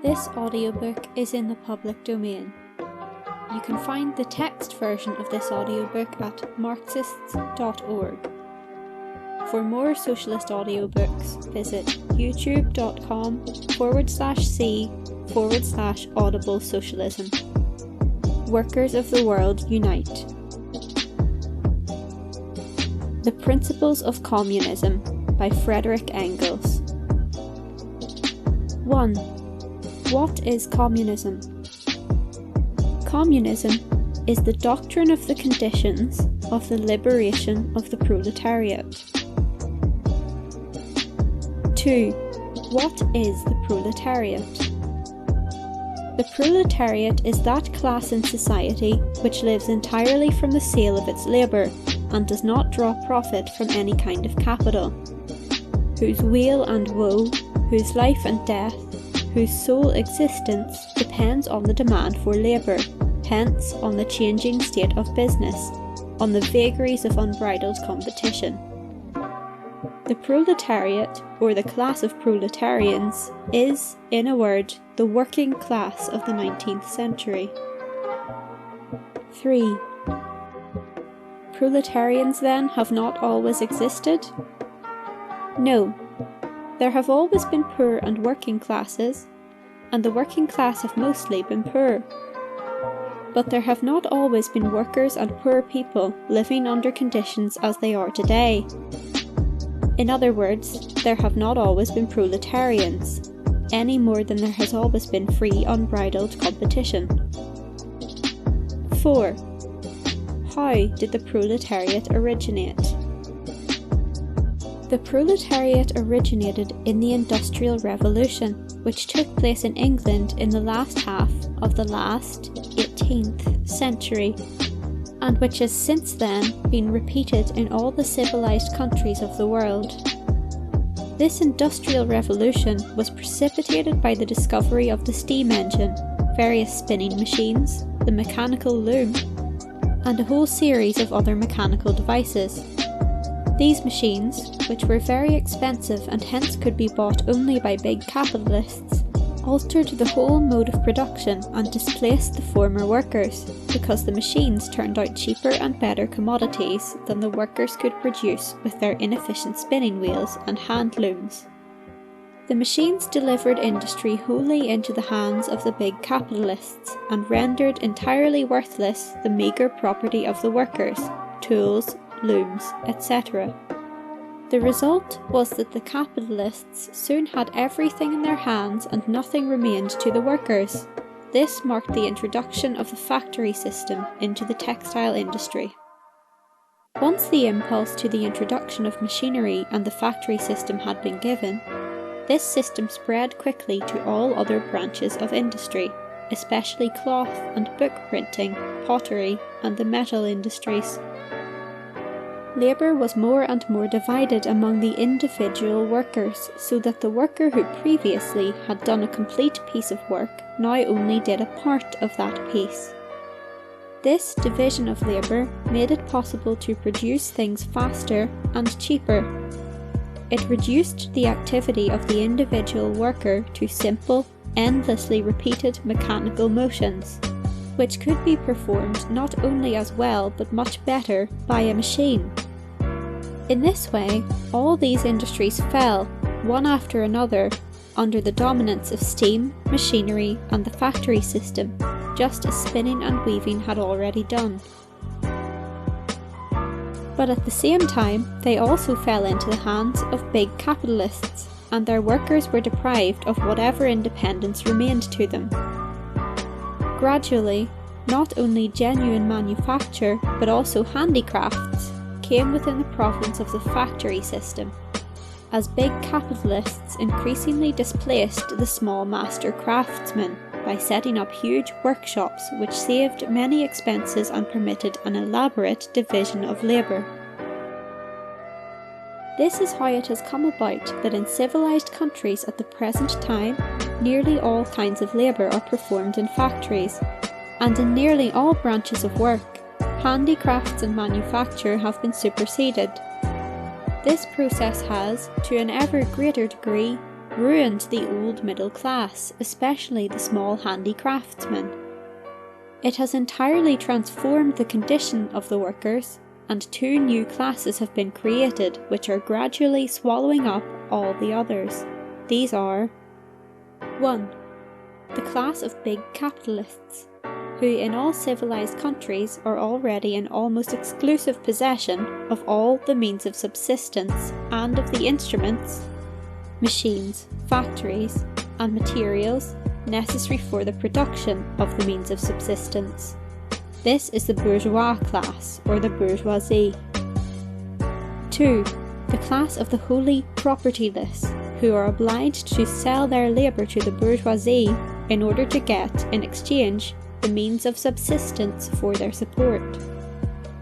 This audiobook is in the public domain. You can find the text version of this audiobook at marxists.org. For more socialist audiobooks, visit youtube.com/c/audible socialism. Workers of the World Unite. The Principles of Communism by Friedrich Engels. 1. What is communism? Communism is the doctrine of the conditions of the liberation of the proletariat. 2. What is the proletariat? The proletariat is that class in society which lives entirely from the sale of its labour and does not draw profit from any kind of capital, whose weal and woe, whose life and death, whose sole existence depends on the demand for labour, hence on the changing state of business, on the vagaries of unbridled competition. The proletariat, or the class of proletarians, is, in a word, the working class of the 19th century. 3. Proletarians, then, have not always existed? No. There have always been poor and working classes, and the working class have mostly been poor. But there have not always been workers and poor people living under conditions as they are today. In other words, there have not always been proletarians, any more than there has always been free, unbridled competition. 4. How did the proletariat originate? The proletariat originated in the Industrial Revolution, which took place in England in the last half of the last 18th century, and which has since then been repeated in all the civilized countries of the world. This Industrial Revolution was precipitated by the discovery of the steam engine, various spinning machines, the mechanical loom, and a whole series of other mechanical devices. These machines, which were very expensive and hence could be bought only by big capitalists, altered the whole mode of production and displaced the former workers, because the machines turned out cheaper and better commodities than the workers could produce with their inefficient spinning wheels and hand looms. The machines delivered industry wholly into the hands of the big capitalists and rendered entirely worthless the meagre property of the workers, tools, looms, etc. The result was that the capitalists soon had everything in their hands and nothing remained to the workers. This marked the introduction of the factory system into the textile industry. Once the impulse to the introduction of machinery and the factory system had been given, this system spread quickly to all other branches of industry, especially cloth and book printing, pottery, and the metal industries. Labour was more and more divided among the individual workers, so that the worker who previously had done a complete piece of work now only did a part of that piece. This division of labour made it possible to produce things faster and cheaper. It reduced the activity of the individual worker to simple, endlessly repeated mechanical motions, which could be performed not only as well but much better by a machine. In this way, all these industries fell, one after another, under the dominance of steam, machinery, and the factory system, just as spinning and weaving had already done. But at the same time, they also fell into the hands of big capitalists, and their workers were deprived of whatever independence remained to them. Gradually, not only genuine manufacture, but also handicrafts came within the province of the factory system, as big capitalists increasingly displaced the small master craftsmen by setting up huge workshops which saved many expenses and permitted an elaborate division of labour. This is how it has come about that in civilized countries at the present time, nearly all kinds of labour are performed in factories, and in nearly all branches of work, handicrafts and manufacture have been superseded. This process has, to an ever greater degree, ruined the old middle class, especially the small handicraftsmen. It has entirely transformed the condition of the workers, and two new classes have been created which are gradually swallowing up all the others. These are 1. The class of big capitalists, who in all civilized countries are already in almost exclusive possession of all the means of subsistence and of the instruments, machines, factories, and materials necessary for the production of the means of subsistence. This is the bourgeois class, or the bourgeoisie. 2. The class of the wholly propertyless, who are obliged to sell their labour to the bourgeoisie in order to get, in exchange, the means of subsistence for their support.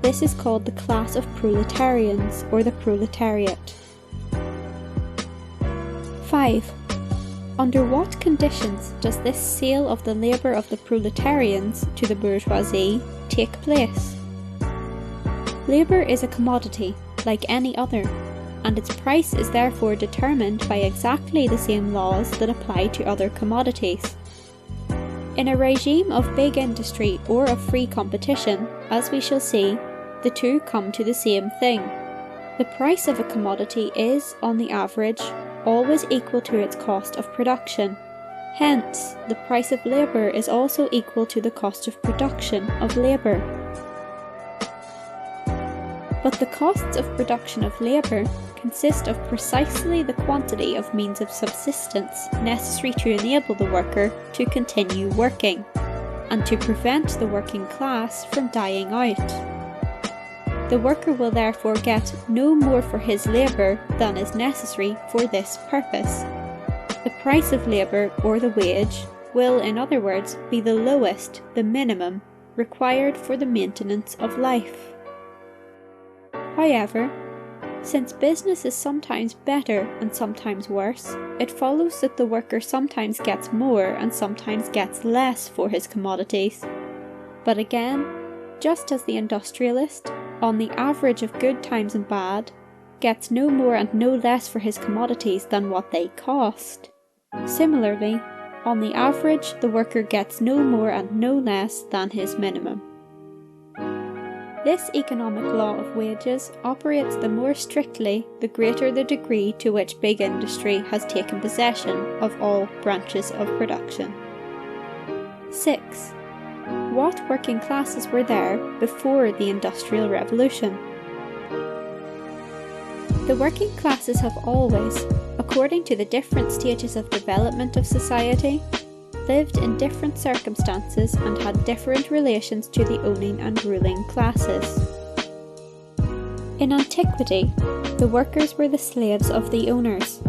This is called the class of proletarians, or the proletariat. 5. Under what conditions does this sale of the labour of the proletarians to the bourgeoisie take place? Labour is a commodity, like any other, and its price is therefore determined by exactly the same laws that apply to other commodities. In a regime of big industry or of free competition, as we shall see, the two come to the same thing. The price of a commodity is, on the average, always equal to its cost of production. Hence, the price of labour is also equal to the cost of production of labour. But the costs of production of labour consist of precisely the quantity of means of subsistence necessary to enable the worker to continue working, and to prevent the working class from dying out. The worker will therefore get no more for his labour than is necessary for this purpose. The price of labour, or the wage, will, in other words, be the lowest, the minimum, required for the maintenance of life. However, since business is sometimes better and sometimes worse, it follows that the worker sometimes gets more and sometimes gets less for his commodities. But again, just as the industrialist, on the average of good times and bad, gets no more and no less for his commodities than what they cost, similarly, on the average the worker gets no more and no less than his minimum. This economic law of wages operates the more strictly the greater the degree to which big industry has taken possession of all branches of production. 6. What working classes were there before the Industrial Revolution? The working classes have always, according to the different stages of development of society, lived in different circumstances and had different relations to the owning and ruling classes. In antiquity, the workers were the slaves of the owners,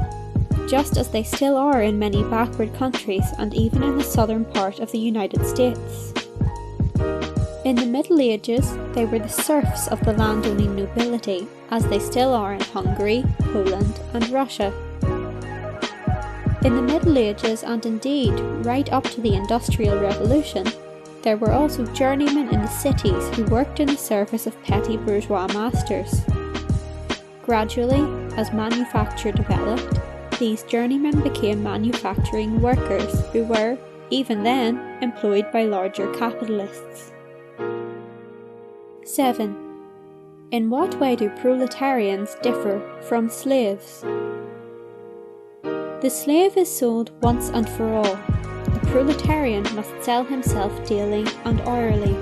just as they still are in many backward countries and even in the southern part of the United States. In the Middle Ages, they were the serfs of the landowning nobility, as they still are in Hungary, Poland, and Russia. In the Middle Ages, and indeed right up to the Industrial Revolution, there were also journeymen in the cities who worked in the service of petty bourgeois masters. Gradually, as manufacture developed, these journeymen became manufacturing workers who were, even then, employed by larger capitalists. 7. In what way do proletarians differ from slaves? The slave is sold once and for all. The proletarian must sell himself daily and hourly.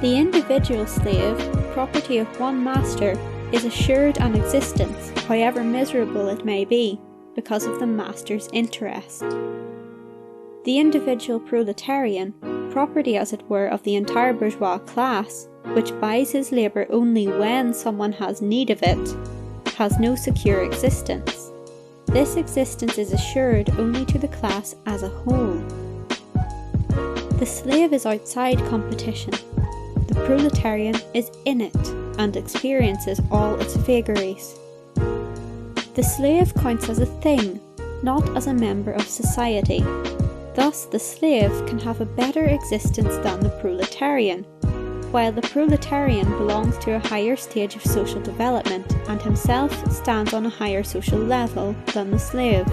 The individual slave, property of one master, is assured an existence, however miserable it may be, because of the master's interest. The individual proletarian, property as it were of the entire bourgeois class, which buys his labour only when someone has need of it, has no secure existence. This existence is assured only to the class as a whole. The slave is outside competition. The proletarian is in it and experiences all its vagaries. The slave counts as a thing, not as a member of society. Thus, the slave can have a better existence than the proletarian, while the proletarian belongs to a higher stage of social development and himself stands on a higher social level than the slave.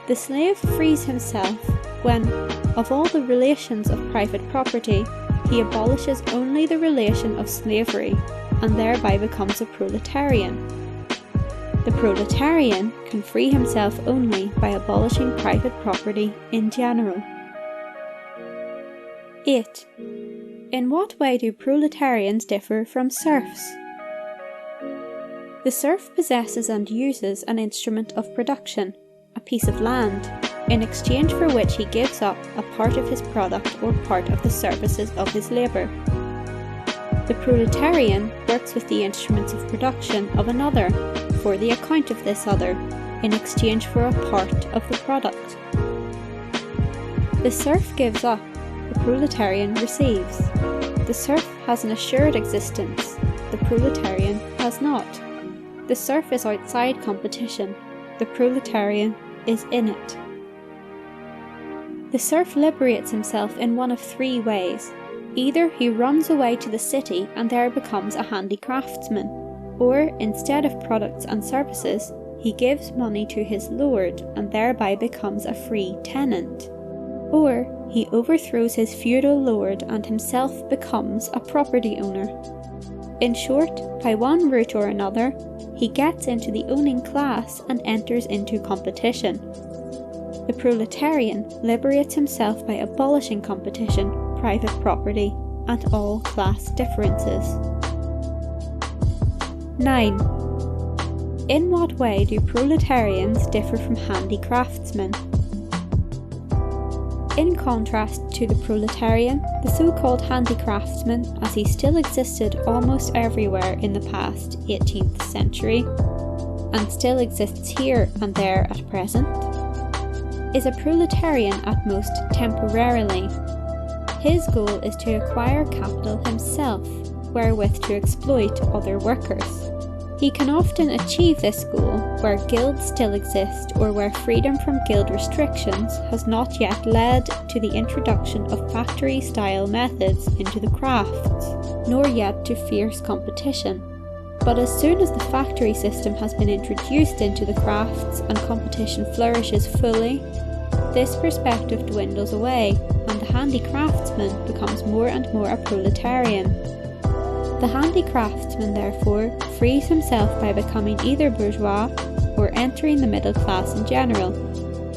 The slave frees himself when, of all the relations of private property, he abolishes only the relation of slavery and thereby becomes a proletarian. The proletarian can free himself only by abolishing private property in general. 8. In what way do proletarians differ from serfs? The serf possesses and uses an instrument of production, a piece of land, in exchange for which he gives up a part of his product or part of the services of his labour. The proletarian works with the instruments of production of another for the account of this other, in exchange for a part of the product. The serf gives up, the proletarian receives. The serf has an assured existence, the proletarian has not. The serf is outside competition, the proletarian is in it. The serf liberates himself in one of three ways. Either he runs away to the city and there becomes a handy craftsman, or instead of products and services, he gives money to his lord and thereby becomes a free tenant. Or he overthrows his feudal lord and himself becomes a property owner. In short, by one route or another, he gets into the owning class and enters into competition. The proletarian liberates himself by abolishing competition, private property, and all class differences. 9. In what way do proletarians differ from handy craftsmen? In contrast to the proletarian, the so-called handicraftsman, as he still existed almost everywhere in the past 18th century, and still exists here and there at present, is a proletarian at most temporarily. His goal is to acquire capital himself, wherewith to exploit other workers. He can often achieve this goal where guilds still exist or where freedom from guild restrictions has not yet led to the introduction of factory-style methods into the crafts, nor yet to fierce competition. But as soon as the factory system has been introduced into the crafts and competition flourishes fully, this perspective dwindles away and the handicraftsman becomes more and more a proletarian. The handicraftsman, therefore, frees himself by becoming either bourgeois or entering the middle class in general,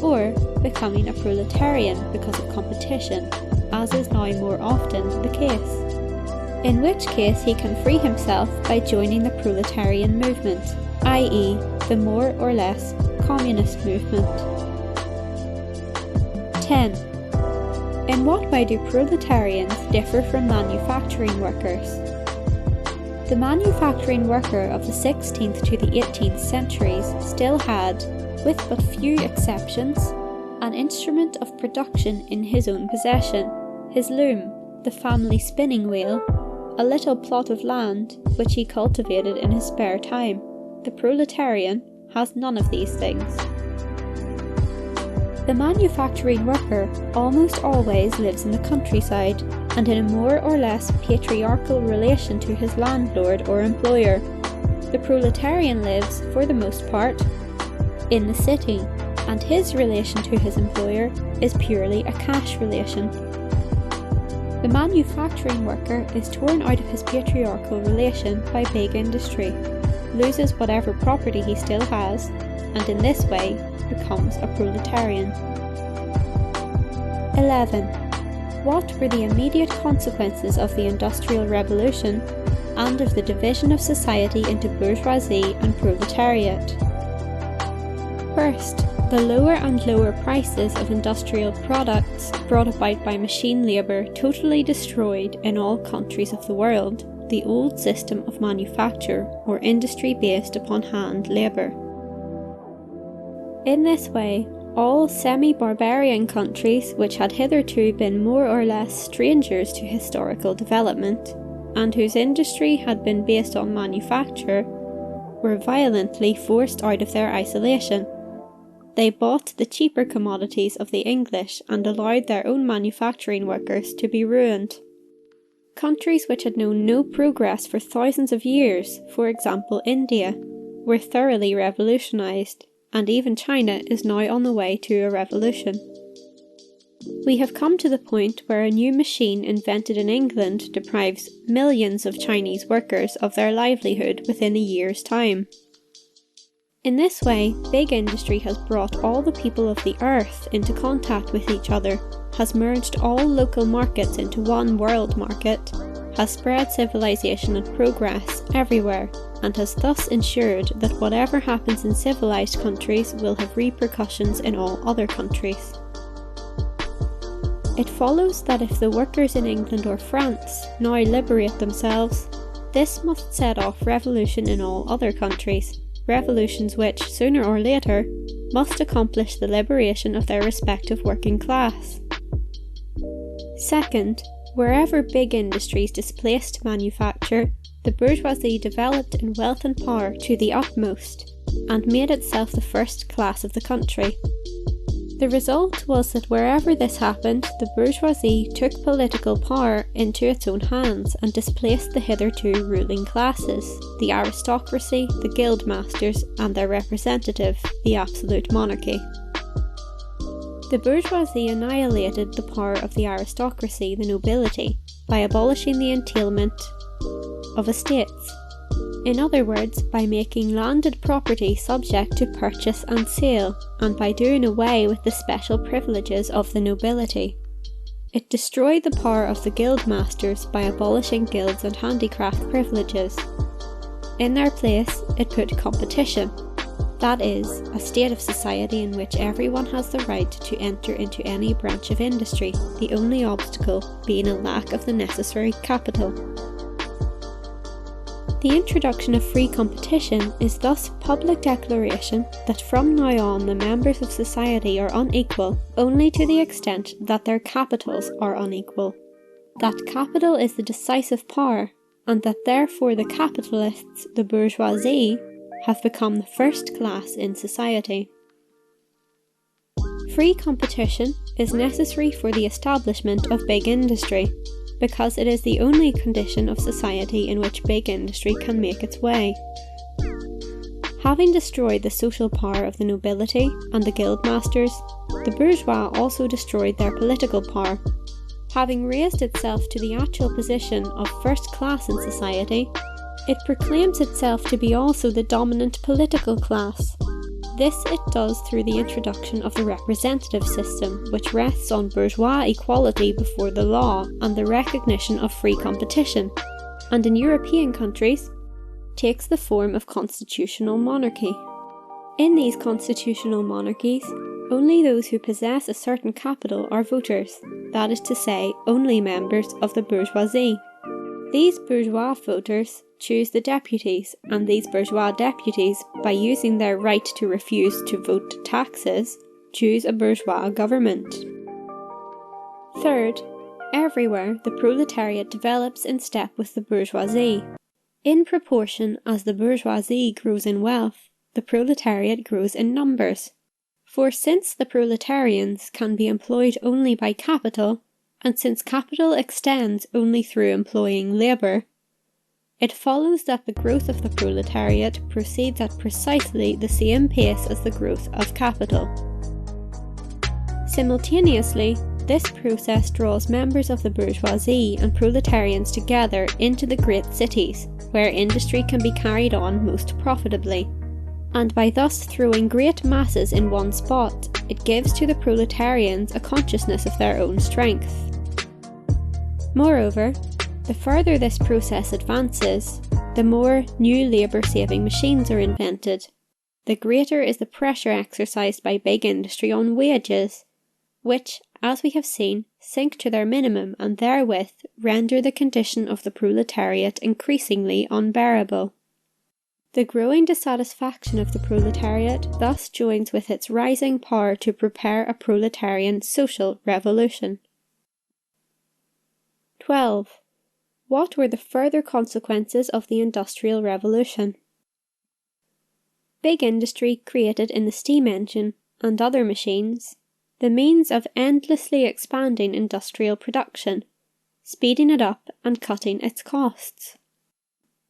or becoming a proletarian because of competition, as is now more often the case. In which case he can free himself by joining the proletarian movement, i.e. the more or less communist movement. 10. In what way do proletarians differ from manufacturing workers? The manufacturing worker of the 16th to the 18th centuries still had, with but few exceptions, an instrument of production in his own possession, his loom, the family spinning wheel, a little plot of land which he cultivated in his spare time. The proletarian has none of these things. The manufacturing worker almost always lives in the countryside and in a more or less patriarchal relation to his landlord or employer. The proletarian lives, for the most part, in the city, and his relation to his employer is purely a cash relation. The manufacturing worker is torn out of his patriarchal relation by big industry, loses whatever property he still has, and in this way becomes a proletarian. 11. What were the immediate consequences of the Industrial Revolution and of the division of society into bourgeoisie and proletariat? First, the lower and lower prices of industrial products brought about by machine labour totally destroyed in all countries of the world the old system of manufacture or industry based upon hand labour. In this way, all semi-barbarian countries which had hitherto been more or less strangers to historical development, and whose industry had been based on manufacture, were violently forced out of their isolation. They bought the cheaper commodities of the English and allowed their own manufacturing workers to be ruined. Countries which had known no progress for thousands of years, for example India, were thoroughly revolutionized, and even China is now on the way to a revolution. We have come to the point where a new machine invented in England deprives millions of Chinese workers of their livelihood within a year's time. In this way, big industry has brought all the people of the earth into contact with each other, has merged all local markets into one world market, has spread civilization and progress everywhere, and has thus ensured that whatever happens in civilized countries will have repercussions in all other countries. It follows that if the workers in England or France now liberate themselves, this must set off revolution in all other countries, revolutions which, sooner or later, must accomplish the liberation of their respective working class. Second, wherever big industries displaced manufacture, the bourgeoisie developed in wealth and power to the utmost, and made itself the first class of the country. The result was that wherever this happened, the bourgeoisie took political power into its own hands and displaced the hitherto ruling classes, the aristocracy, the guild masters, and their representative, the absolute monarchy. The bourgeoisie annihilated the power of the aristocracy, the nobility, by abolishing the entailment of estates. In other words, by making landed property subject to purchase and sale, and by doing away with the special privileges of the nobility. It destroyed the power of the guild masters by abolishing guilds and handicraft privileges. In their place, it put competition, that is, a state of society in which everyone has the right to enter into any branch of industry, the only obstacle being a lack of the necessary capital. The introduction of free competition is thus public declaration that from now on the members of society are unequal only to the extent that their capitals are unequal, that capital is the decisive power, and that therefore the capitalists, the bourgeoisie, have become the first class in society. Free competition is necessary for the establishment of big industry, because it is the only condition of society in which big industry can make its way. Having destroyed the social power of the nobility and the guild masters, the bourgeois also destroyed their political power. Having raised itself to the actual position of first class in society, it proclaims itself to be also the dominant political class. This it does through the introduction of the representative system, which rests on bourgeois equality before the law and the recognition of free competition, and in European countries, takes the form of constitutional monarchy. In these constitutional monarchies, only those who possess a certain capital are voters, that is to say, only members of the bourgeoisie. These bourgeois voters choose the deputies, and these bourgeois deputies, by using their right to refuse to vote taxes, choose a bourgeois government. Third, everywhere the proletariat develops in step with the bourgeoisie. In proportion as the bourgeoisie grows in wealth, the proletariat grows in numbers. For since the proletarians can be employed only by capital, and since capital extends only through employing labour, it follows that the growth of the proletariat proceeds at precisely the same pace as the growth of capital. Simultaneously, this process draws members of the bourgeoisie and proletarians together into the great cities, where industry can be carried on most profitably. And by thus throwing great masses in one spot, it gives to the proletarians a consciousness of their own strength. Moreover, the further this process advances, the more new labour-saving machines are invented, the greater is the pressure exercised by big industry on wages, which, as we have seen, sink to their minimum and therewith render the condition of the proletariat increasingly unbearable. The growing dissatisfaction of the proletariat thus joins with its rising power to prepare a proletarian social revolution. 12. What were the further consequences of the Industrial Revolution? Big industry created in the steam engine and other machines the means of endlessly expanding industrial production, speeding it up and cutting its costs.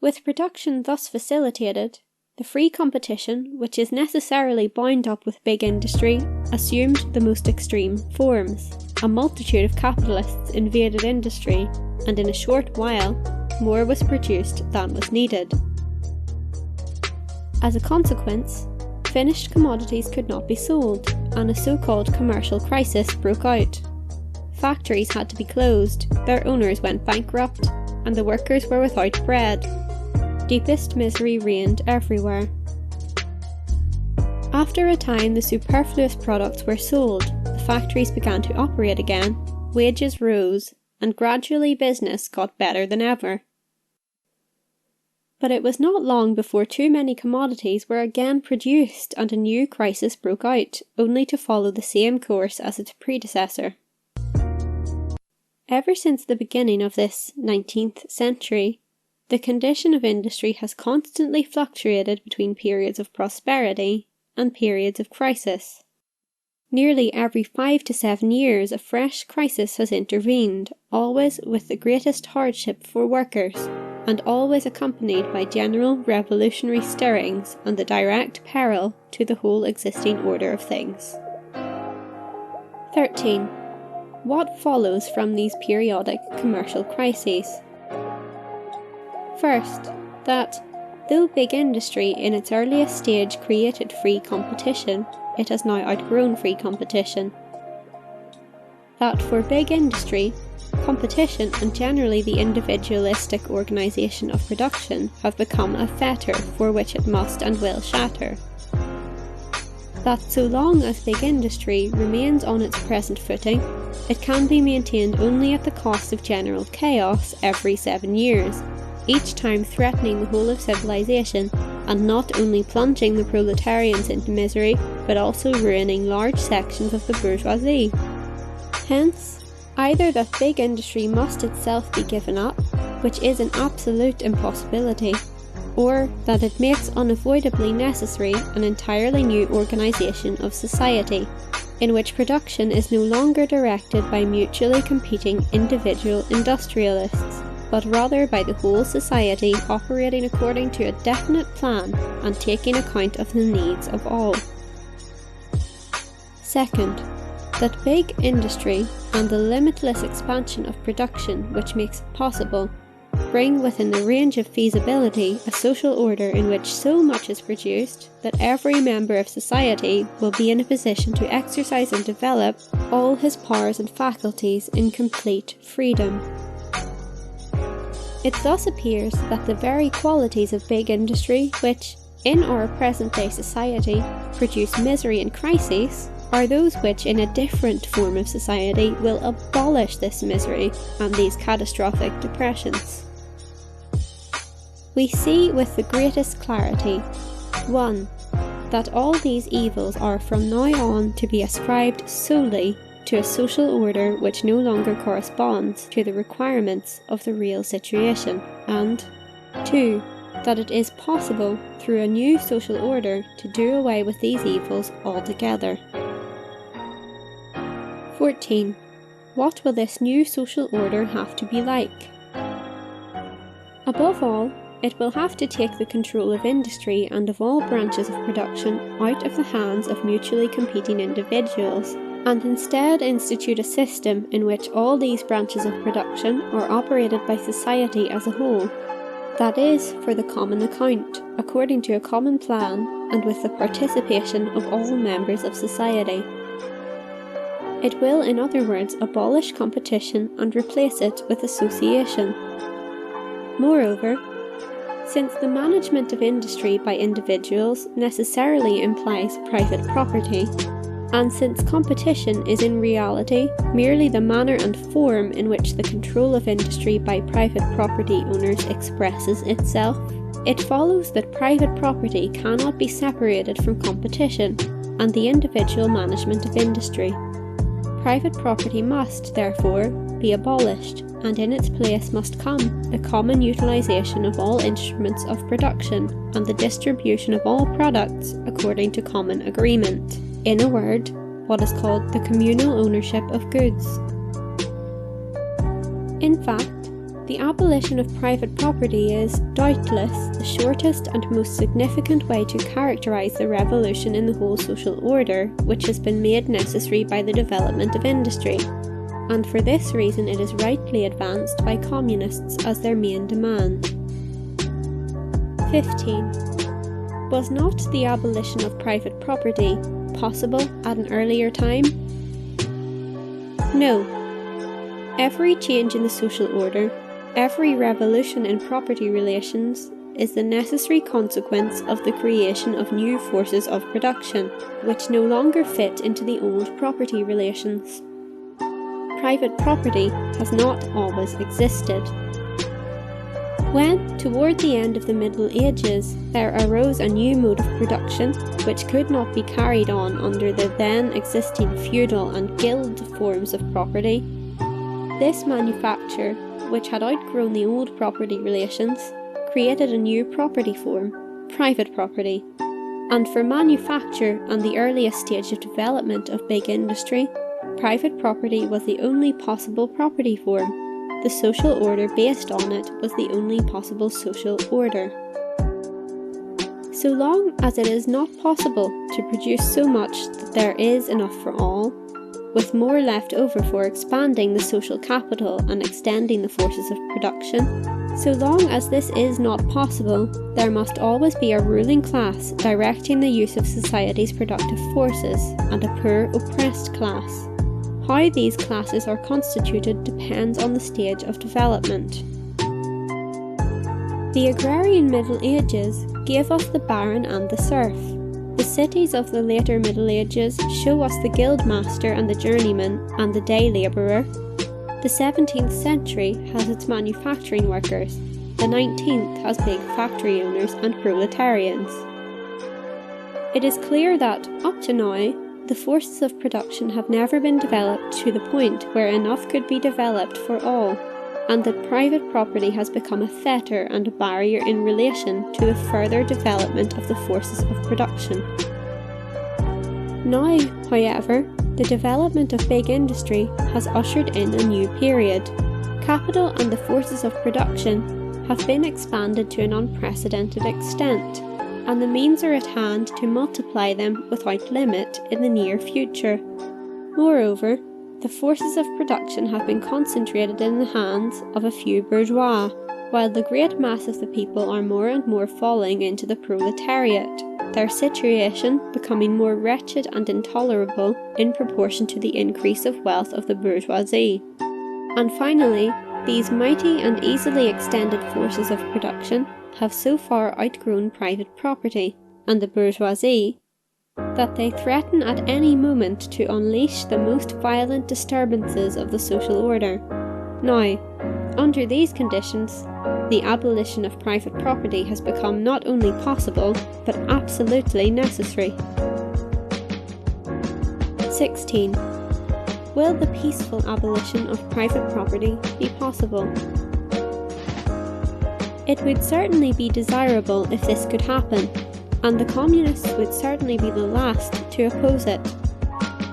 With production thus facilitated, the free competition, which is necessarily bound up with big industry, assumed the most extreme forms. A multitude of capitalists invaded industry, and in a short while, more was produced than was needed. As a consequence, finished commodities could not be sold, and a so-called commercial crisis broke out. Factories had to be closed, their owners went bankrupt, and the workers were without bread. Deepest misery reigned everywhere. After a time, the superfluous products were sold, the factories began to operate again, wages rose, and gradually business got better than ever. But it was not long before too many commodities were again produced and a new crisis broke out, only to follow the same course as its predecessor. Ever since the beginning of this 19th century, the condition of industry has constantly fluctuated between periods of prosperity and periods of crisis. Nearly every 5 to 7 years a fresh crisis has intervened, always with the greatest hardship for workers, and always accompanied by general revolutionary stirrings and the direct peril to the whole existing order of things. 13. What follows from these periodic commercial crises? First, that, though big industry in its earliest stage created free competition, it has now outgrown free competition. That for big industry, competition and generally the individualistic organisation of production have become a fetter for which it must and will shatter. That so long as big industry remains on its present footing, it can be maintained only at the cost of general chaos every 7 years, each time threatening the whole of civilization and not only plunging the proletarians into misery, but also ruining large sections of the bourgeoisie. Hence, either that big industry must itself be given up, which is an absolute impossibility, or that it makes unavoidably necessary an entirely new organisation of society, in which production is no longer directed by mutually competing individual industrialists, but rather by the whole society operating according to a definite plan and taking account of the needs of all. Second, that big industry and the limitless expansion of production which makes it possible bring within the range of feasibility a social order in which so much is produced that every member of society will be in a position to exercise and develop all his powers and faculties in complete freedom. It thus appears that the very qualities of big industry which, in our present-day society, produce misery and crises, are those which in a different form of society will abolish this misery and these catastrophic depressions. We see with the greatest clarity, 1. That all these evils are from now on to be ascribed solely to a social order which no longer corresponds to the requirements of the real situation, and 2. That it is possible through a new social order to do away with these evils altogether. 14. What will this new social order have to be like? Above all, it will have to take the control of industry and of all branches of production out of the hands of mutually competing individuals, and instead institute a system in which all these branches of production are operated by society as a whole. That is, for the common account, according to a common plan, and with the participation of all members of society. It will, in other words, abolish competition and replace it with association. Moreover, since the management of industry by individuals necessarily implies private property, and since competition is in reality merely the manner and form in which the control of industry by private property owners expresses itself, it follows that private property cannot be separated from competition and the individual management of industry. Private property must, therefore, be abolished, and in its place must come the common utilisation of all instruments of production and the distribution of all products according to common agreement. In a word, what is called the communal ownership of goods. In fact, the abolition of private property is, doubtless, the shortest and most significant way to characterise the revolution in the whole social order, which has been made necessary by the development of industry, and for this reason it is rightly advanced by communists as their main demand. 15. Was not the abolition of private property possible at an earlier time? No. Every change in the social order, every revolution in property relations, is the necessary consequence of the creation of new forces of production, which no longer fit into the old property relations. Private property has not always existed. When, toward the end of the Middle Ages, there arose a new mode of production which could not be carried on under the then existing feudal and guild forms of property, this manufacture, which had outgrown the old property relations, created a new property form, private property. And for manufacture and the earliest stage of development of big industry, private property was the only possible property form. The social order based on it was the only possible social order. So long as it is not possible to produce so much that there is enough for all, with more left over for expanding the social capital and extending the forces of production, so long as this is not possible, there must always be a ruling class directing the use of society's productive forces and a poor oppressed class. How these classes are constituted depends on the stage of development. The agrarian Middle Ages gave us the baron and the serf. The cities of the later Middle Ages show us the guildmaster and the journeyman and the day labourer. The 17th century has its manufacturing workers. The 19th has big factory owners and proletarians. It is clear that, up to now, the forces of production have never been developed to the point where enough could be developed for all, and that private property has become a fetter and a barrier in relation to the further development of the forces of production. Now, however, the development of big industry has ushered in a new period. Capital and the forces of production have been expanded to an unprecedented extent, and the means are at hand to multiply them without limit in the near future. Moreover, the forces of production have been concentrated in the hands of a few bourgeois, while the great mass of the people are more and more falling into the proletariat, their situation becoming more wretched and intolerable in proportion to the increase of wealth of the bourgeoisie. And finally, these mighty and easily extended forces of production have so far outgrown private property and the bourgeoisie that they threaten at any moment to unleash the most violent disturbances of the social order. Now, under these conditions, the abolition of private property has become not only possible, but absolutely necessary. 16. Will the peaceful abolition of private property be possible? It would certainly be desirable if this could happen, and the communists would certainly be the last to oppose it.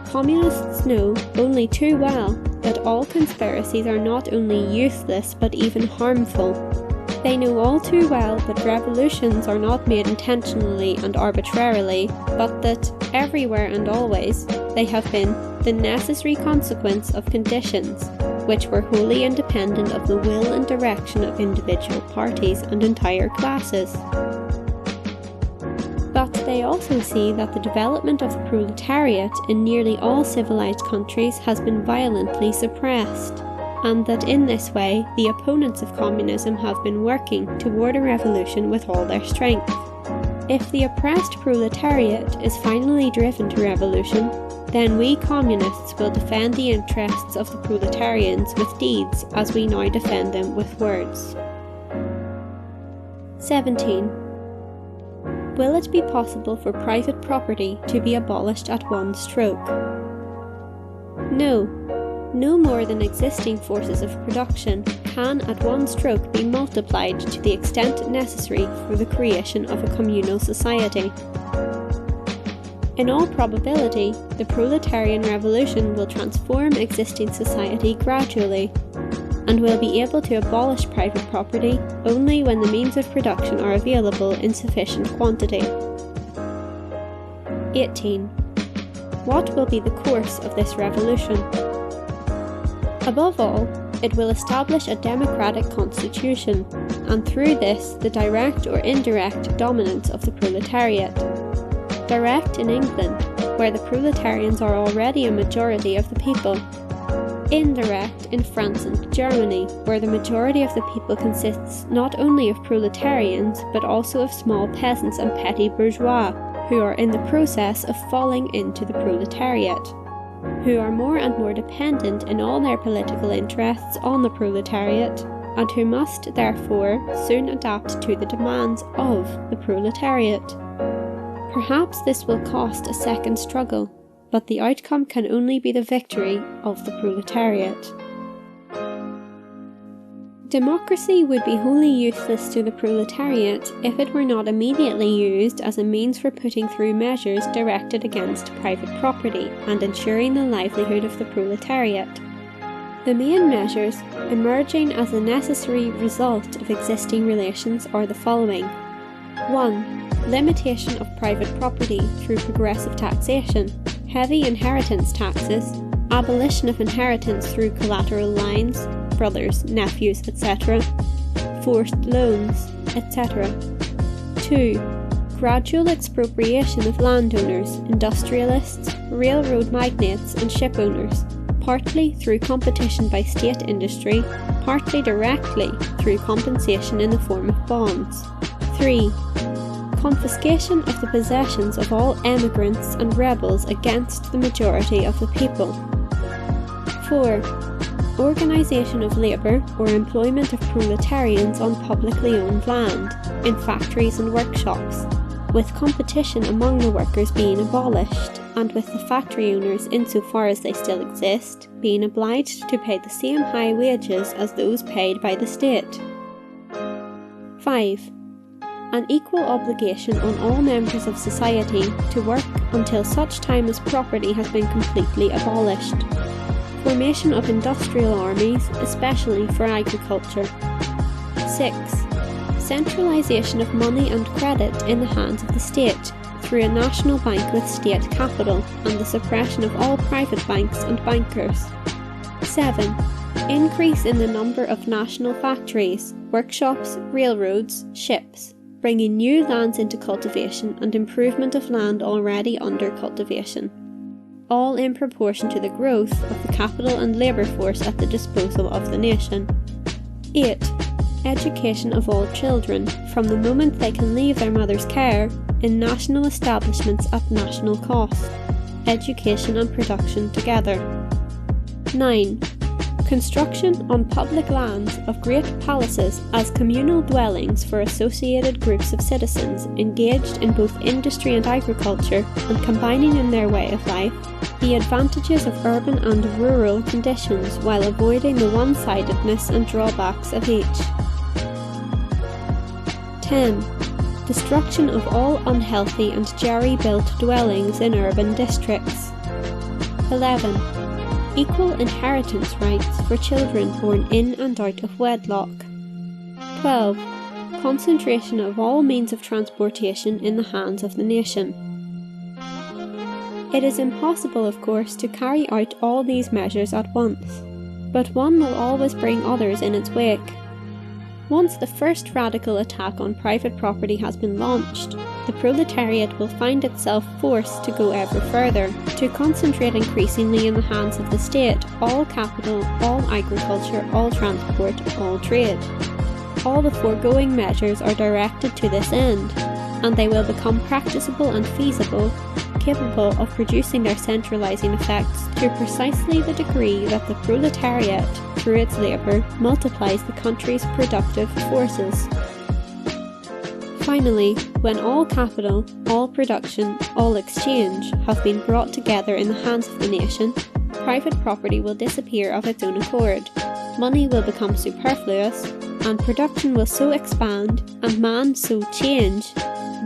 Communists know only too well that all conspiracies are not only useless but even harmful. They know all too well that revolutions are not made intentionally and arbitrarily, but that, everywhere and always, they have been the necessary consequence of conditions which were wholly independent of the will and direction of individual parties and entire classes. But they also see that the development of the proletariat in nearly all civilized countries has been violently suppressed, and that in this way the opponents of communism have been working toward a revolution with all their strength. If the oppressed proletariat is finally driven to revolution, then we communists will defend the interests of the proletarians with deeds as we now defend them with words. 17. Will it be possible for private property to be abolished at one stroke? No. No more than existing forces of production can at one stroke be multiplied to the extent necessary for the creation of a communal society. In all probability, the proletarian revolution will transform existing society gradually. and will be able to abolish private property only when the means of production are available in sufficient quantity. 18. What will be the course of this revolution? Above all, it will establish a democratic constitution, and through this the direct or indirect dominance of the proletariat. Direct in England, where the proletarians are already a majority of the people. Indirect in France and Germany, where the majority of the people consists not only of proletarians, but also of small peasants and petty bourgeois, who are in the process of falling into the proletariat, who are more and more dependent in all their political interests on the proletariat, and who must therefore soon adapt to the demands of the proletariat. Perhaps this will cost a second struggle, but the outcome can only be the victory of the proletariat. Democracy would be wholly useless to the proletariat if it were not immediately used as a means for putting through measures directed against private property and ensuring the livelihood of the proletariat. The main measures emerging as a necessary result of existing relations are the following. 1. Limitation of private property through progressive taxation, heavy inheritance taxes, abolition of inheritance through collateral lines, brothers, nephews, etc., forced loans, etc. 2. Gradual expropriation of landowners, industrialists, railroad magnates and ship owners, partly through competition by state industry, partly directly through compensation in the form of bonds. 3. Confiscation of the possessions of all emigrants and rebels against the majority of the people. 4. Organisation of labour or employment of proletarians on publicly owned land, in factories and workshops, with competition among the workers being abolished, and with the factory owners, insofar as they still exist, being obliged to pay the same high wages as those paid by the state. 5. An equal obligation on all members of society to work until such time as property has been completely abolished. Formation of industrial armies, especially for agriculture. 6. Centralisation of money and credit in the hands of the state, through a national bank with state capital, and the suppression of all private banks and bankers. 7. Increase in the number of national factories, workshops, railroads, ships, bringing new lands into cultivation and improvement of land already under cultivation, all in proportion to the growth of the capital and labour force at the disposal of the nation. 8. Education of all children, from the moment they can leave their mother's care, in national establishments at national cost, education and production together. 9. Construction on public lands of great palaces as communal dwellings for associated groups of citizens engaged in both industry and agriculture, and combining in their way of life the advantages of urban and rural conditions while avoiding the one-sidedness and drawbacks of each. 10. Destruction of all unhealthy and jerry-built dwellings in urban districts. 11. Equal inheritance rights for children born in and out of wedlock. 12. Concentration of all means of transportation in the hands of the nation. It is impossible, of course, to carry out all these measures at once, but one will always bring others in its wake. Once the first radical attack on private property has been launched, the proletariat will find itself forced to go ever further, to concentrate increasingly in the hands of the state all capital, all agriculture, all transport, all trade. All the foregoing measures are directed to this end, and they will become practicable and feasible, capable of producing their centralising effects to precisely the degree that the proletariat, through its labour, multiplies the country's productive forces. Finally, when all capital, all production, all exchange have been brought together in the hands of the nation, private property will disappear of its own accord, money will become superfluous, and production will so expand, and man so change,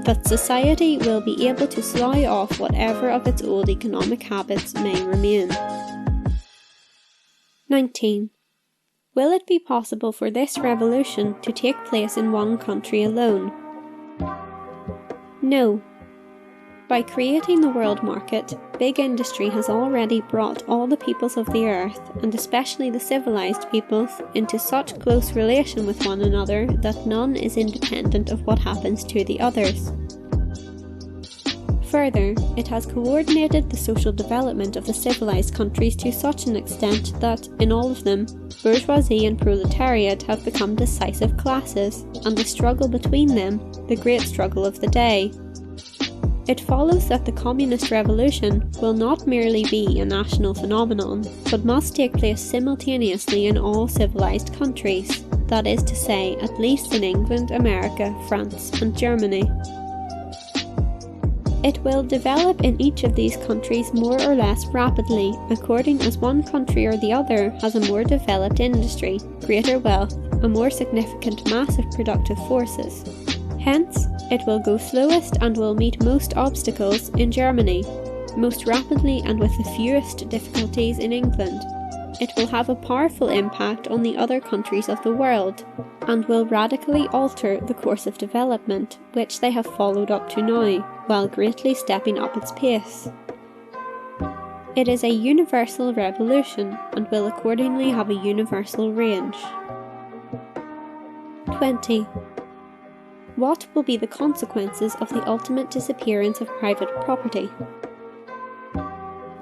that society will be able to slough off whatever of its old economic habits may remain. 19. will it be possible for this revolution to take place in one country alone? No. By creating the world market, big industry has already brought all the peoples of the earth, and especially the civilized peoples, into such close relation with one another that none is independent of what happens to the others. Further, it has coordinated the social development of the civilized countries to such an extent that, in all of them, bourgeoisie and proletariat have become decisive classes, and the struggle between them, the great struggle of the day. It follows that the communist revolution will not merely be a national phenomenon, but must take place simultaneously in all civilized countries, that is to say, at least in England, America, France, and Germany. It will develop in each of these countries more or less rapidly, according as one country or the other has a more developed industry, greater wealth, a more significant mass of productive forces. Hence, it will go slowest and will meet most obstacles in Germany, most rapidly and with the fewest difficulties in England. It will have a powerful impact on the other countries of the world, and will radically alter the course of development which they have followed up to now, while greatly stepping up its pace. It is a universal revolution, and will accordingly have a universal range. 20. What will be the consequences of the ultimate disappearance of private property?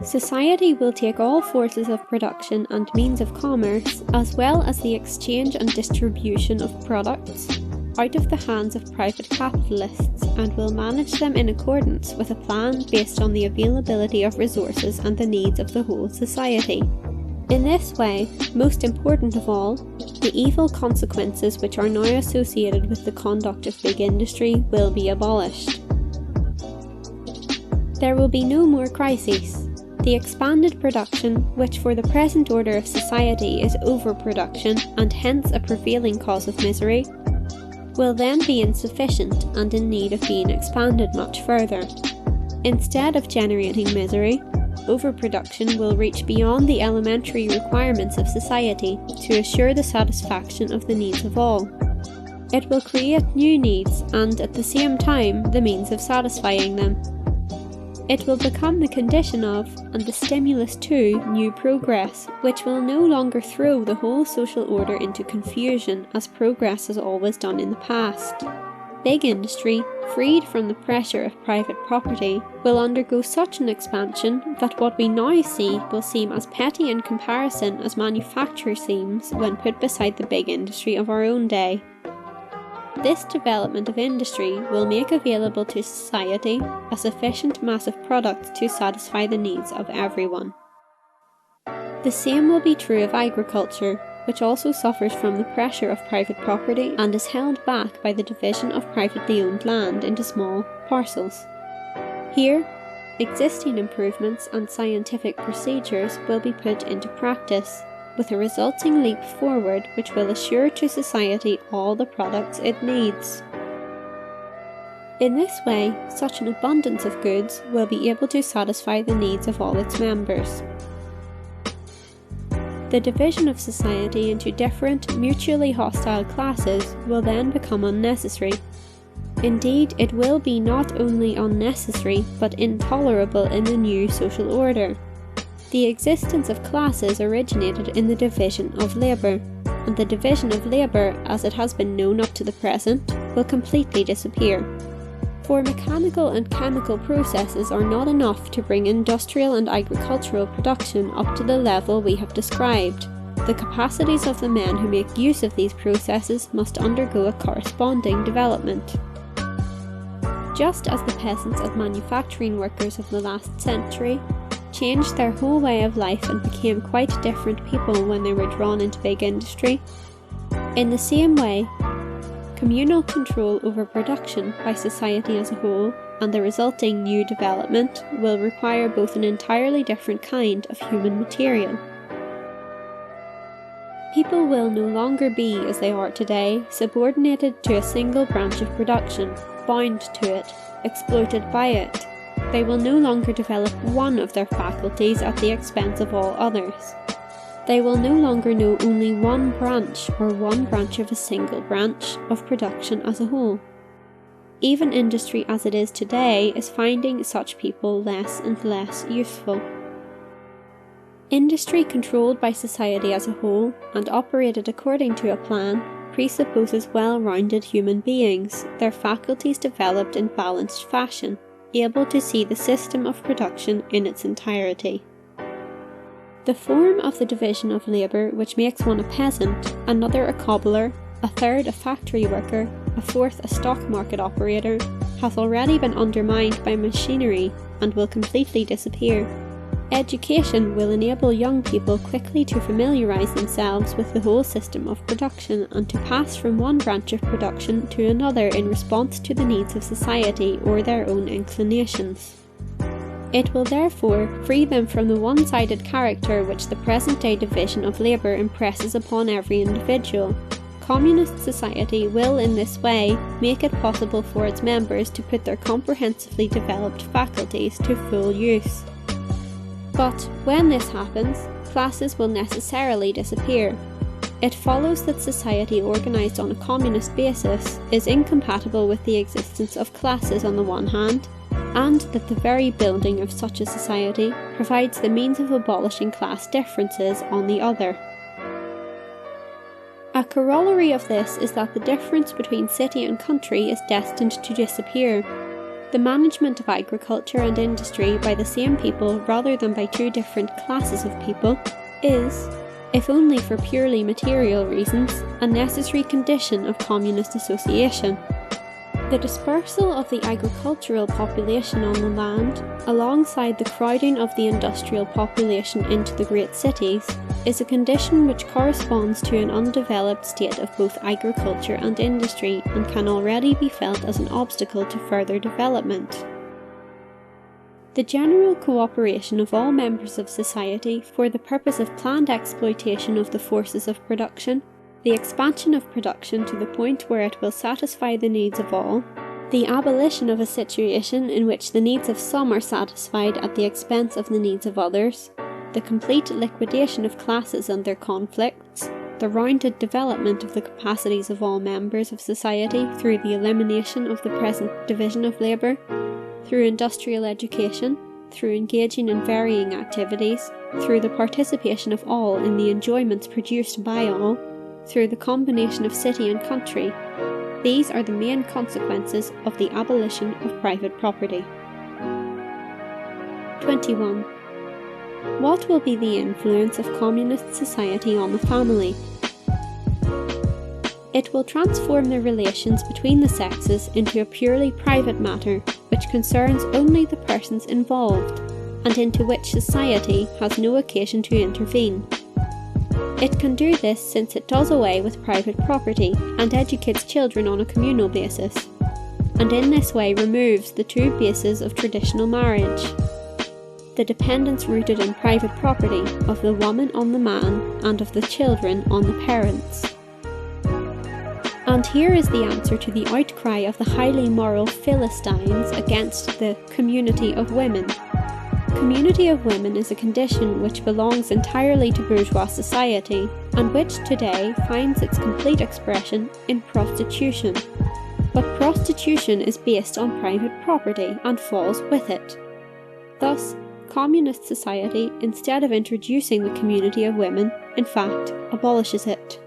Society will take all forces of production and means of commerce, as well as the exchange and distribution of products, out of the hands of private capitalists, and will manage them in accordance with a plan based on the availability of resources and the needs of the whole society. In this way, most important of all, the evil consequences which are now associated with the conduct of big industry will be abolished. There will be no more crises. The expanded production, which for the present order of society is overproduction and hence a prevailing cause of misery, will then be insufficient and in need of being expanded much further. Instead of generating misery, overproduction will reach beyond the elementary requirements of society to assure the satisfaction of the needs of all. It will create new needs and at the same time the means of satisfying them. It will become the condition of, and the stimulus to, new progress, which will no longer throw the whole social order into confusion as progress has always done in the past. Big industry, freed from the pressure of private property, will undergo such an expansion that what we now see will seem as petty in comparison as manufacture seems when put beside the big industry of our own day. This development of industry will make available to society a sufficient mass of products to satisfy the needs of everyone. The same will be true of agriculture, which also suffers from the pressure of private property and is held back by the division of privately owned land into small parcels. Here, existing improvements and scientific procedures will be put into practice, with a resulting leap forward which will assure to society all the products it needs. In this way, such an abundance of goods will be able to satisfy the needs of all its members. The division of society into different, mutually hostile classes will then become unnecessary. Indeed, it will be not only unnecessary, but intolerable in the new social order. The existence of classes originated in the division of labour, and the division of labour, as it has been known up to the present, will completely disappear. For mechanical and chemical processes are not enough to bring industrial and agricultural production up to the level we have described. The capacities of the men who make use of these processes must undergo a corresponding development. Just as the peasants and manufacturing workers of the last century changed their whole way of life and became quite different people when they were drawn into big industry, in the same way, communal control over production by society as a whole and the resulting new development will require both an entirely different kind of human material. People will no longer be, as they are today, subordinated to a single branch of production, bound to it, exploited by it. They will no longer develop one of their faculties at the expense of all others. They will no longer know only one branch or one branch of a single branch of production as a whole. Even industry as it is today is finding such people less and less useful. Industry controlled by society as a whole and operated according to a plan presupposes well-rounded human beings, their faculties developed in balanced fashion, able to see the system of production in its entirety. The form of the division of labour which makes one a peasant, another a cobbler, a third a factory worker, a fourth a stock market operator, hath already been undermined by machinery and will completely disappear. Education will enable young people quickly to familiarise themselves with the whole system of production and to pass from one branch of production to another in response to the needs of society or their own inclinations. It will therefore free them from the one-sided character which the present-day division of labour impresses upon every individual. Communist society will in this way make it possible for its members to put their comprehensively developed faculties to full use. But when this happens, classes will necessarily disappear. It follows that society organised on a communist basis is incompatible with the existence of classes on the one hand, and that the very building of such a society provides the means of abolishing class differences on the other. A corollary of this is that the difference between city and country is destined to disappear. The management of agriculture and industry by the same people rather than by two different classes of people is, if only for purely material reasons, a necessary condition of communist association. The dispersal of the agricultural population on the land, alongside the crowding of the industrial population into the great cities, is a condition which corresponds to an undeveloped state of both agriculture and industry and can already be felt as an obstacle to further development. The general cooperation of all members of society for the purpose of planned exploitation of the forces of production, the expansion of production to the point where it will satisfy the needs of all, the abolition of a situation in which the needs of some are satisfied at the expense of the needs of others, the complete liquidation of classes and their conflicts, the rounded development of the capacities of all members of society through the elimination of the present division of labour, through industrial education, through engaging in varying activities, through the participation of all in the enjoyments produced by all, through the combination of city and country. These are the main consequences of the abolition of private property. 21. What will be the influence of communist society on the family? It will transform the relations between the sexes into a purely private matter which concerns only the persons involved, and into which society has no occasion to intervene. It can do this since it does away with private property and educates children on a communal basis, and in this way removes the two bases of traditional marriage: the dependence rooted in private property of the woman on the man and of the children on the parents. And here is the answer to the outcry of the highly moral Philistines against the community of women. Community of women is a condition which belongs entirely to bourgeois society, and which today finds its complete expression in prostitution. But prostitution is based on private property and falls with it. Thus, communist society, instead of introducing the community of women, in fact, abolishes it.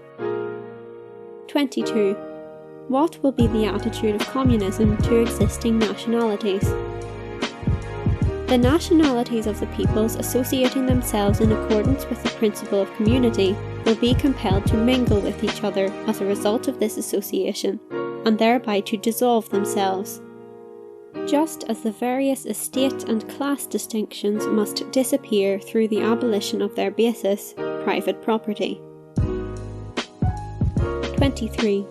22. What will be the attitude of communism to existing nationalities? The nationalities of the peoples associating themselves in accordance with the principle of community will be compelled to mingle with each other as a result of this association, and thereby to dissolve themselves. Just as the various estate and class distinctions must disappear through the abolition of their basis, private property. 23.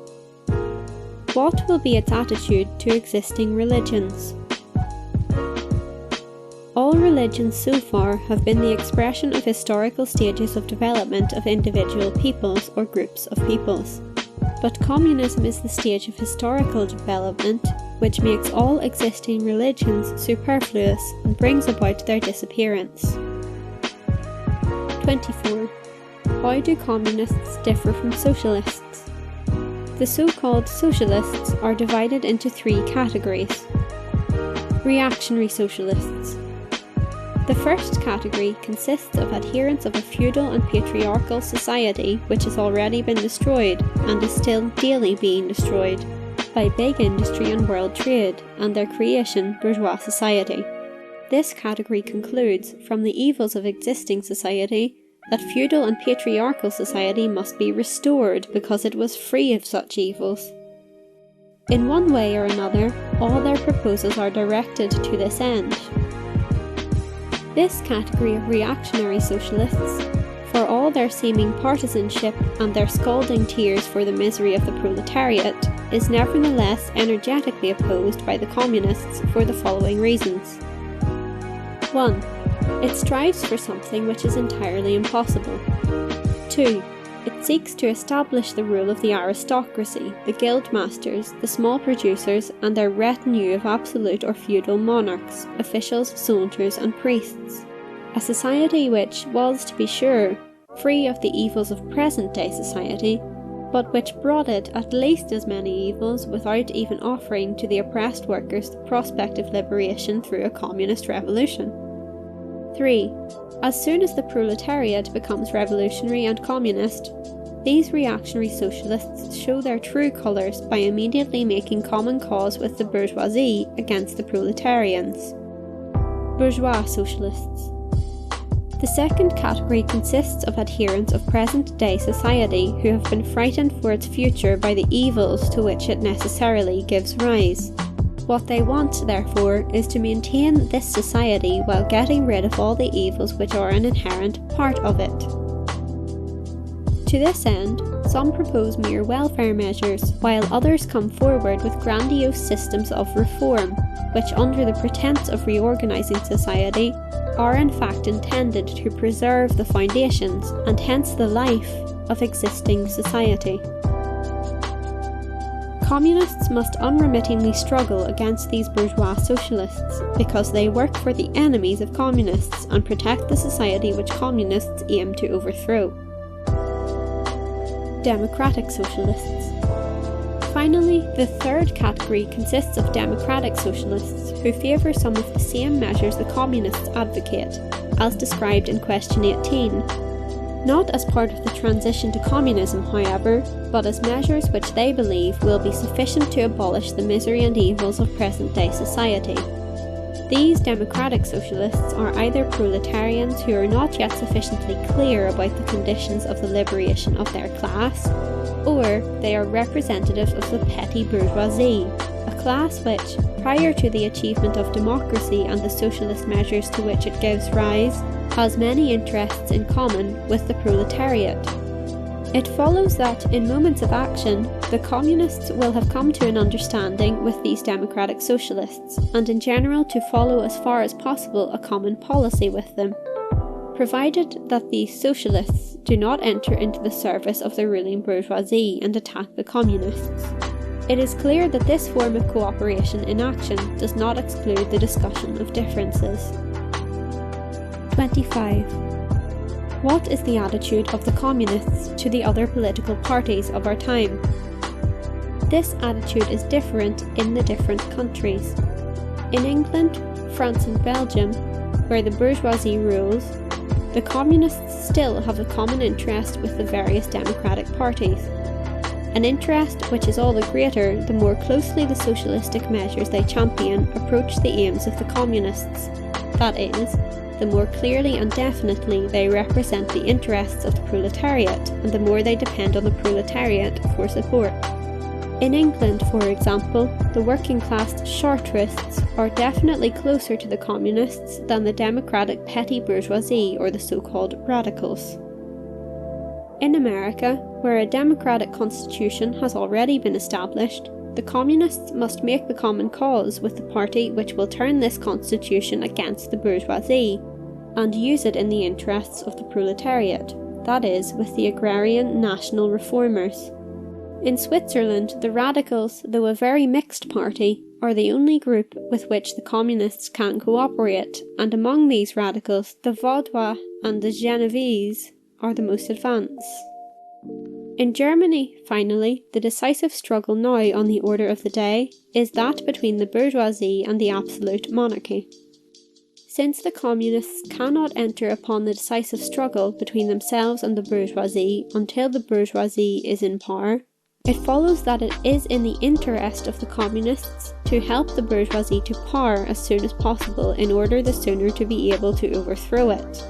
What will be its attitude to existing religions? All religions so far have been the expression of historical stages of development of individual peoples or groups of peoples. But communism is the stage of historical development which makes all existing religions superfluous and brings about their disappearance. 24. How do communists differ from socialists? The so-called socialists are divided into three categories. Reactionary Socialists. The first category consists of adherents of a feudal and patriarchal society which has already been destroyed and is still daily being destroyed by big industry and world trade and their creation, bourgeois society. This category concludes from the evils of existing society that feudal and patriarchal society must be restored because it was free of such evils. In one way or another, all their proposals are directed to this end. This category of reactionary socialists, for all their seeming partisanship and their scalding tears for the misery of the proletariat, is nevertheless energetically opposed by the communists for the following reasons. 1. It strives for something which is entirely impossible. 2. It seeks to establish the rule of the aristocracy, the guild masters, the small producers, and their retinue of absolute or feudal monarchs, officials, soldiers, and priests. A society which was, to be sure, free of the evils of present-day society, but which brought it at least as many evils without even offering to the oppressed workers the prospect of liberation through a communist revolution. 3. As soon as the proletariat becomes revolutionary and communist, these reactionary socialists show their true colours by immediately making common cause with the bourgeoisie against the proletarians. Bourgeois Socialists. The second category consists of adherents of present-day society who have been frightened for its future by the evils to which it necessarily gives rise. What they want, therefore, is to maintain this society while getting rid of all the evils which are an inherent part of it. To this end, some propose mere welfare measures, while others come forward with grandiose systems of reform, which under the pretense of reorganising society, are in fact intended to preserve the foundations, and hence the life, of existing society. Communists must unremittingly struggle against these bourgeois socialists, because they work for the enemies of communists and protect the society which communists aim to overthrow. Democratic Socialists. Finally, the third category consists of democratic socialists who favour some of the same measures the communists advocate, as described in question 18. Not as part of the transition to communism, however, but as measures which they believe will be sufficient to abolish the misery and evils of present-day society. These democratic socialists are either proletarians who are not yet sufficiently clear about the conditions of the liberation of their class, or they are representatives of the petty bourgeoisie, a class which, prior to the achievement of democracy and the socialist measures to which it gives rise, has many interests in common with the proletariat. It follows that, in moments of action, the communists will have come to an understanding with these democratic socialists, and in general to follow as far as possible a common policy with them, provided that these socialists do not enter into the service of the ruling bourgeoisie and attack the communists. It is clear that this form of cooperation in action does not exclude the discussion of differences. 25. What is the attitude of the communists to the other political parties of our time? This attitude is different in the different countries. In England, France and Belgium, where the bourgeoisie rules, the communists still have a common interest with the various democratic parties. An interest which is all the greater the more closely the socialistic measures they champion approach the aims of the communists, that is, the more clearly and definitely they represent the interests of the proletariat, and the more they depend on the proletariat for support. In England, for example, the working class Chartrists are definitely closer to the communists than the democratic petty bourgeoisie or the so-called radicals. In America, where a democratic constitution has already been established, the communists must make the common cause with the party which will turn this constitution against the bourgeoisie, and use it in the interests of the proletariat, that is, with the agrarian national reformers. In Switzerland, the radicals, though a very mixed party, are the only group with which the communists can cooperate, and among these radicals, the Vaudois and the Genevese are the most advanced. In Germany, finally, the decisive struggle now on the order of the day is that between the bourgeoisie and the absolute monarchy. Since the communists cannot enter upon the decisive struggle between themselves and the bourgeoisie until the bourgeoisie is in power, it follows that it is in the interest of the communists to help the bourgeoisie to power as soon as possible in order the sooner to be able to overthrow it.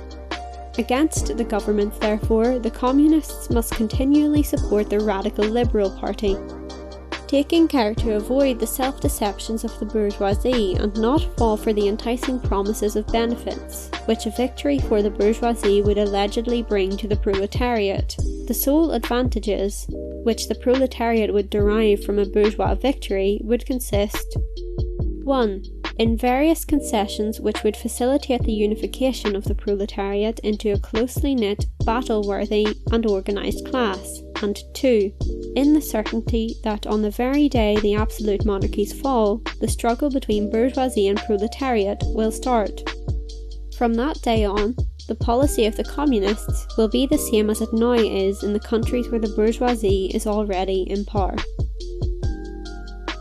Against the government, therefore, the communists must continually support the radical Liberal Party, taking care to avoid the self-deceptions of the bourgeoisie and not fall for the enticing promises of benefits, which a victory for the bourgeoisie would allegedly bring to the proletariat. The sole advantages which the proletariat would derive from a bourgeois victory would consist 1. In various concessions which would facilitate the unification of the proletariat into a closely knit, battle-worthy and organised class, and 2. In the certainty that on the very day the absolute monarchies fall, the struggle between bourgeoisie and proletariat will start. From that day on, the policy of the communists will be the same as it now is in the countries where the bourgeoisie is already in power.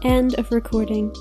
End of recording.